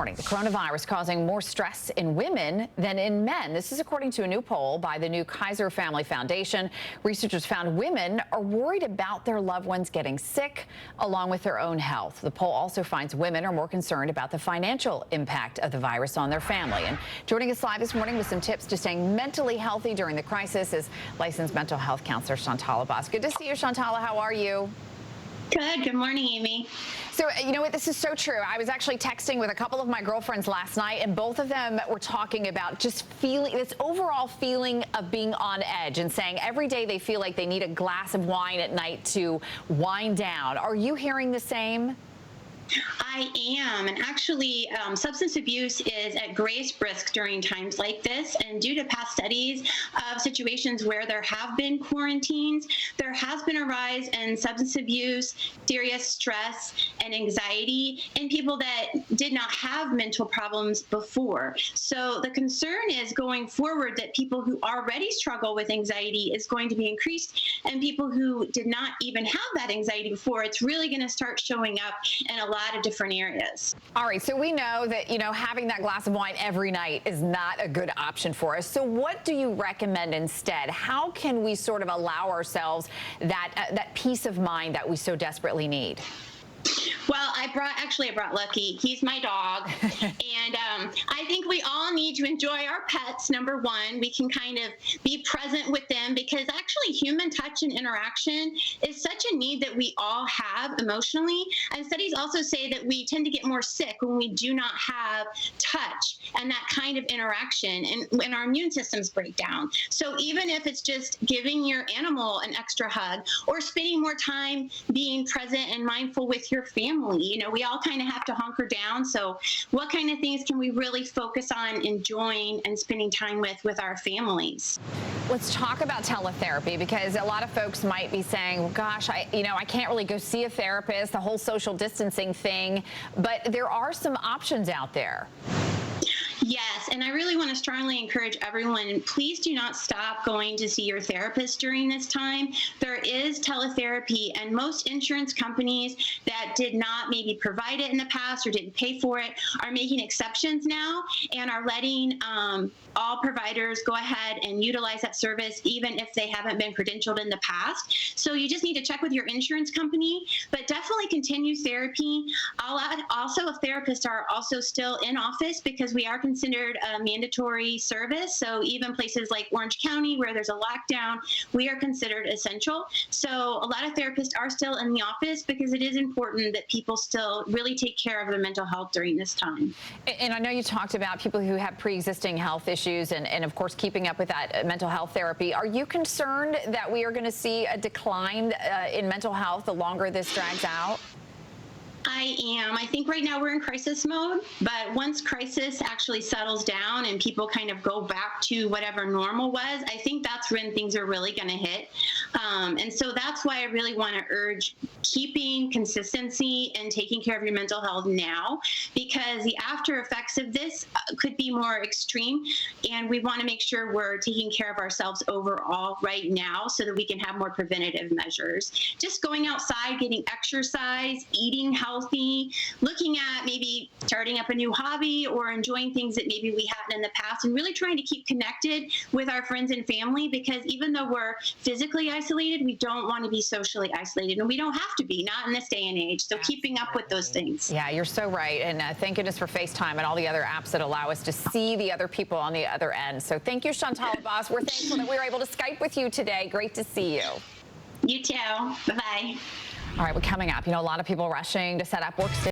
The coronavirus causing more stress in women than in men. This is according to a new poll by the new Kaiser Family Foundation. Researchers found women are worried about their loved ones getting sick, along with their own health. The poll also finds women are more concerned about the financial impact of the virus on their family. And joining us live this morning with some tips to staying mentally healthy during the crisis is licensed mental health counselor Shantala Boss. Good to see you, Shantala. How are you? Good. Good morning, Amy. So, you know what? This is so true. I was actually texting with a couple of my girlfriends last night, and both of them were talking about just feeling this overall feeling of being on edge and saying every day they feel like they need a glass of wine at night to wind down. Are you hearing the same? I am, and actually substance abuse is at greatest risk during times like this, and due to past studies of situations where there have been quarantines, there has been a rise in substance abuse, serious stress, and anxiety in people that did not have mental problems before. So the concern is going forward that people who already struggle with anxiety is going to be increased, and people who did not even have that anxiety before, it's really going to start showing up in a lot of different areas. All right, so we know that, having that glass of wine every night is not a good option for us. So what do you recommend instead? How can we sort of allow ourselves that peace of mind that we so desperately need? Well, I brought Lucky. He's my dog. And I think we all need to enjoy our pets, number one. We can kind of be present with them because actually human touch and interaction is such a need that we all have emotionally. And studies also say that we tend to get more sick when we do not have touch and that kind of interaction, and when our immune systems break down. So even if it's just giving your animal an extra hug or spending more time being present and mindful with your family, we all kind of have to hunker down. So what kind of things can we really focus on enjoying and spending time with our families? Let's talk about teletherapy, because a lot of folks might be saying, well, gosh, I can't really go see a therapist, the whole social distancing thing, but there are some options out there. Yes, and I really want to strongly encourage everyone, please do not stop going to see your therapist during this time. There is teletherapy, and most insurance companies that did not maybe provide it in the past or didn't pay for it are making exceptions now and are letting all providers go ahead and utilize that service even if they haven't been credentialed in the past. So you just need to check with your insurance company, but definitely continue therapy. I'll add also, therapists are also still in office because we are considered a mandatory service. So even places like Orange County where there's a lockdown, we are considered essential. So a lot of therapists are still in the office because it is important that people still really take care of their mental health during this time. And I know you talked about people who have pre-existing health issues and of course keeping up with that mental health therapy. Are you concerned that we are going to see a decline in mental health the longer this drags out? I am. I think right now we're in crisis mode, but once crisis actually settles down and people kind of go back to whatever normal was, I think that's when things are really going to hit. And so that's why I really want to urge keeping consistency and taking care of your mental health now, because the after effects of this could be more extreme, and we want to make sure we're taking care of ourselves overall right now so that we can have more preventative measures. Just going outside, getting exercise, eating healthy, looking at maybe starting up a new hobby or enjoying things that maybe we hadn't in the past, and really trying to keep connected with our friends and family, because even though we're physically isolated, we don't want to be socially isolated, and we don't have to be, not in this day and age. So keeping up with those things. Yeah, you're so right. And thank goodness for FaceTime and all the other apps that allow us to see the other people on the other end. So thank you, Shantala Boss. We're thankful that we were able to Skype with you today. Great to see you. You too. Bye-bye. All right, well, coming up, a lot of people rushing to set up workstations.